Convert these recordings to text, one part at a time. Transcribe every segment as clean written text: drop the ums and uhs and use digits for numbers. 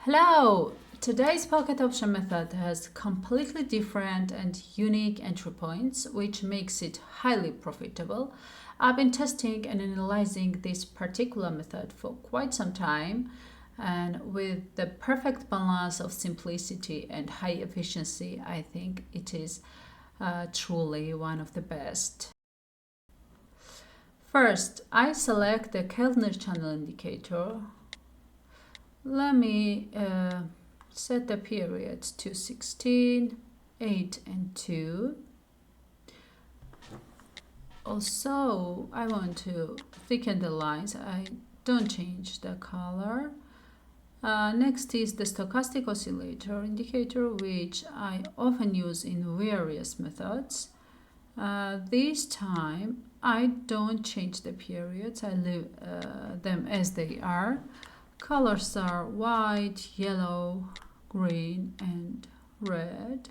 Hello! Today's pocket option method has completely different and unique entry points, which makes it highly profitable. I've been testing and analyzing this particular method for quite some time, and with the perfect balance of simplicity and high efficiency, I think it is truly one of the best. First, I select the Keltner Channel indicator. Let me set the periods to 16, 8, and 2. Also, I want to thicken the lines. I don't change the color. Next is the stochastic oscillator indicator, which I often use in various methods. This time, I don't change the periods. I leave them as they are. Colors are white, yellow, green, and red.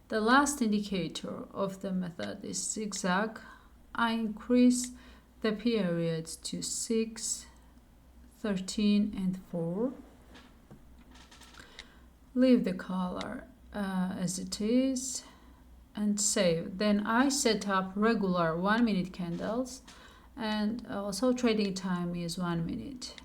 The last indicator of the method is zigzag. I increase the periods to 6, 13, and 4. Leave the color as it is and save. Then I set up regular 1-minute candles, and also trading time is 1 minute.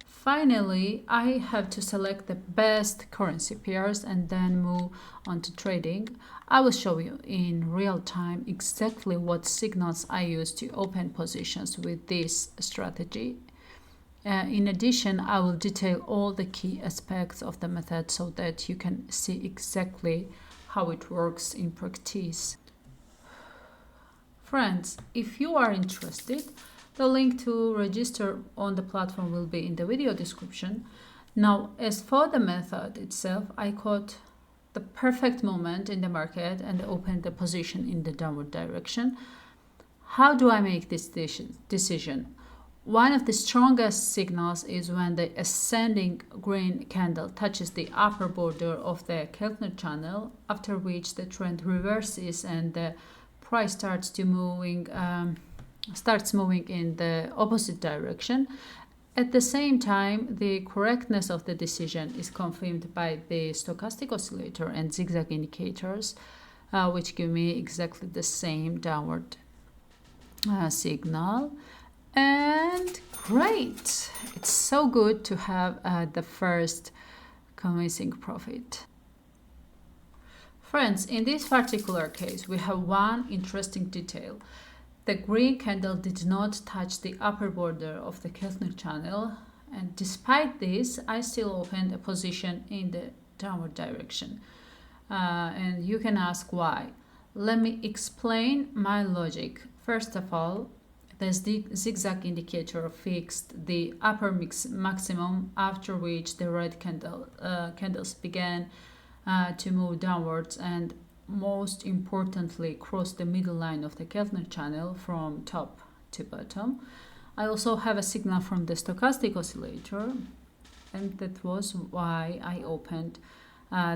Finally, I have to select the best currency pairs and then move on to trading. I will show you in real time exactly what signals I use to open positions with this strategy. In addition, I will detail all the key aspects of the method so that you can see exactly how it works in practice. Friends, if you are interested, the link to register on the platform will be in the video description. Now, as for the method itself, I caught the perfect moment in the market and opened the position in the downward direction. How do I make this decision? One of the strongest signals is when the ascending green candle touches the upper border of the Keltner channel, after which the trend reverses and the price starts moving in the opposite direction. At the same time, the correctness of the decision is confirmed by the stochastic oscillator and zigzag indicators, which give me exactly the same downward signal. And great! It's so good to have the first convincing profit. Friends, in this particular case, we have one interesting detail. The green candle did not touch the upper border of the Keltner channel, and despite this, I still opened a position in the downward direction. And you can ask why. Let me explain my logic. First of all, the zigzag indicator fixed the upper maximum, after which the red candles began to move downwards and, most importantly, crossed the middle line of the Keltner channel from top to bottom. I also have a signal from the stochastic oscillator, and that was why I opened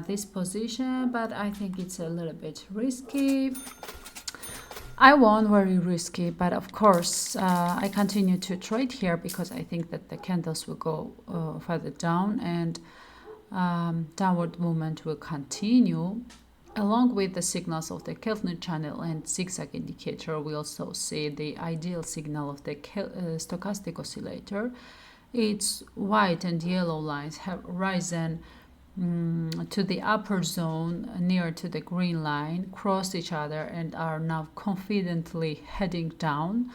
this position, but I think it's a little bit risky. I won very risky, but of course I continue to trade here because I think that the candles will go further down and downward movement will continue. Along with the signals of the Keltner channel and zigzag indicator, we also see the ideal signal of the stochastic oscillator. Its white and yellow lines have risen to the upper zone near to the green line, crossed each other, and are now confidently heading down.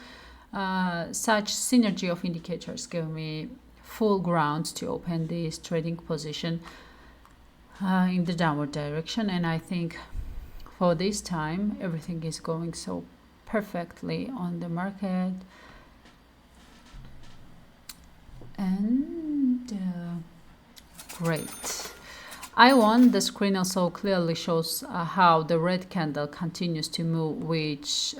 Such synergy of indicators give me full ground to open this trading position in the downward direction, and I think for this time everything is going so perfectly on the market. And great. I won. The screen also clearly shows how the red candle continues to move, which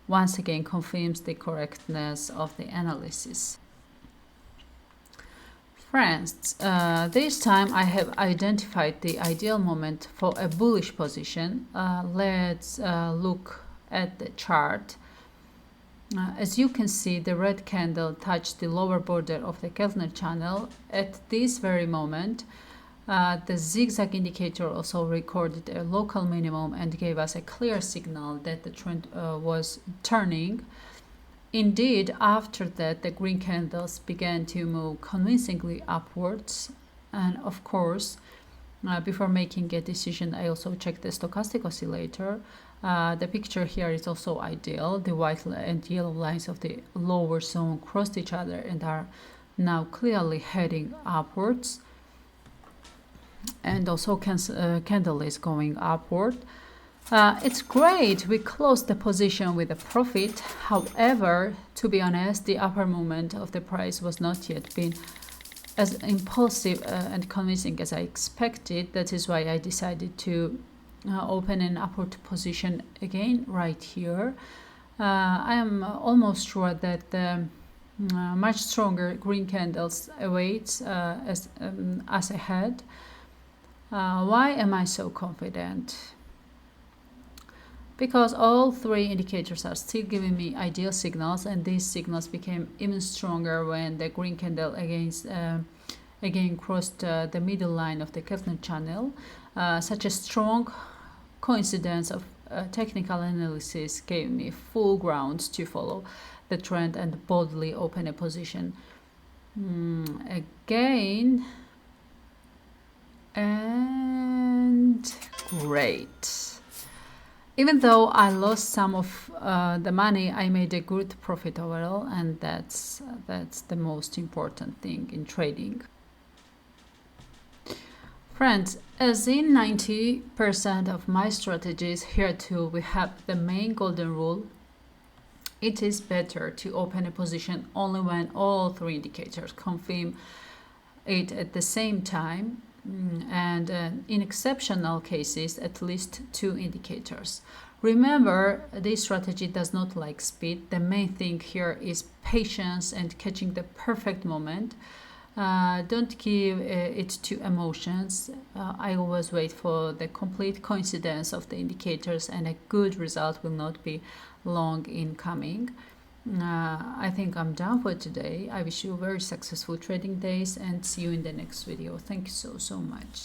once again confirms the correctness of the analysis. Friends, this time I have identified the ideal moment for a bullish position. Let's look at the chart, as you can see, the red candle touched the lower border of the Keltner channel. At this very moment, the zigzag indicator also recorded a local minimum and gave us a clear signal that the trend was turning. Indeed, after that, the green candles began to move convincingly upwards. And of course, before making a decision, I also checked the stochastic oscillator. The picture here is also ideal. The white and yellow lines of the lower zone crossed each other and are now clearly heading upwards. And also candle is going upward. It's great. We closed the position with a profit. However, to be honest, the upper movement of the price was not yet been as impulsive and convincing as I expected. That is why I decided to open an upward position again right here. I am almost sure that the much stronger green candles awaits as ahead. Why am I so confident? Because all three indicators are still giving me ideal signals, and these signals became even stronger when the green candle again crossed the middle line of the Keltner channel. Such a strong coincidence of technical analysis gave me full grounds to follow the trend and boldly open a position again. And great. Even though I lost some of the money, I made a good profit overall, and that's the most important thing in trading. Friends, as in 90% of my strategies, here too we have the main golden rule. It is better to open a position only when all three indicators confirm it at the same time, and in exceptional cases, at least two indicators. Remember, this strategy does not like speed. The main thing here is patience and catching the perfect moment. Don't give it to emotions. I always wait for the complete coincidence of the indicators, and a good result will not be long in coming. I think I'm done for today. I wish you very successful trading days and see you in the next video. Thank you so much.